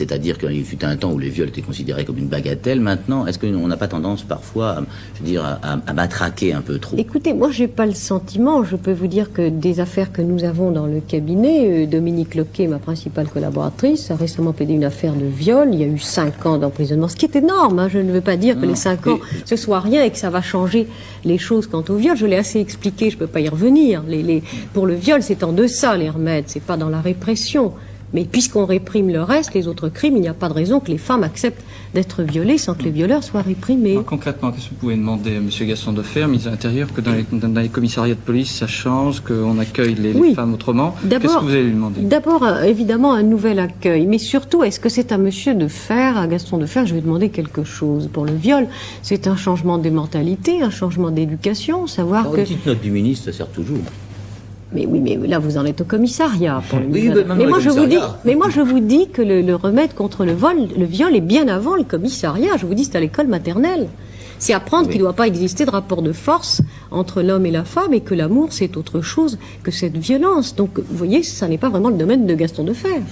C'est-à-dire qu'il fut un temps où les viols étaient considérés comme une bagatelle. Maintenant, est-ce qu'on n'a pas tendance parfois, à matraquer un peu trop? Écoutez, moi, j'ai pas le sentiment. Je peux vous dire que des affaires que nous avons dans le cabinet, Dominique Loquet, ma principale collaboratrice, a récemment plaidé une affaire de viol. Il y a eu 5 ans d'emprisonnement, ce qui est énorme. Hein. Je ne veux pas dire que les 5 ans, ce soit rien et que ça va changer les choses quant au viol. Je l'ai assez expliqué, je peux pas y revenir. Pour le viol, c'est en deçà les remèdes, c'est pas dans la répression. Mais puisqu'on réprime le reste, les autres crimes, il n'y a pas de raison que les femmes acceptent d'être violées sans que les violeurs soient réprimés. Alors, concrètement, qu'est-ce que vous pouvez demander à M. Gaston Defferre, ministre de l'Intérieur, que dans les commissariats de police, ça change, qu'on accueille les femmes autrement? Qu'est-ce que vous allez lui demander? D'abord, évidemment, un nouvel accueil. Mais surtout, est-ce que c'est à M. Defferre, à Gaston Defferre, je vais demander quelque chose? Pour le viol, c'est un changement des mentalités, un changement d'éducation, savoir que... Une petite note du ministre, ça sert toujours. Mais oui, mais là, vous en êtes au commissariat. Pour le Oui, mais moi, je vous dis que le remède contre le viol est bien avant le commissariat. Je vous dis, c'est à l'école maternelle. C'est apprendre qu'il ne doit pas exister de rapport de force entre l'homme et la femme et que l'amour, c'est autre chose que cette violence. Donc, vous voyez, ça n'est pas vraiment le domaine de Gaston Defferre.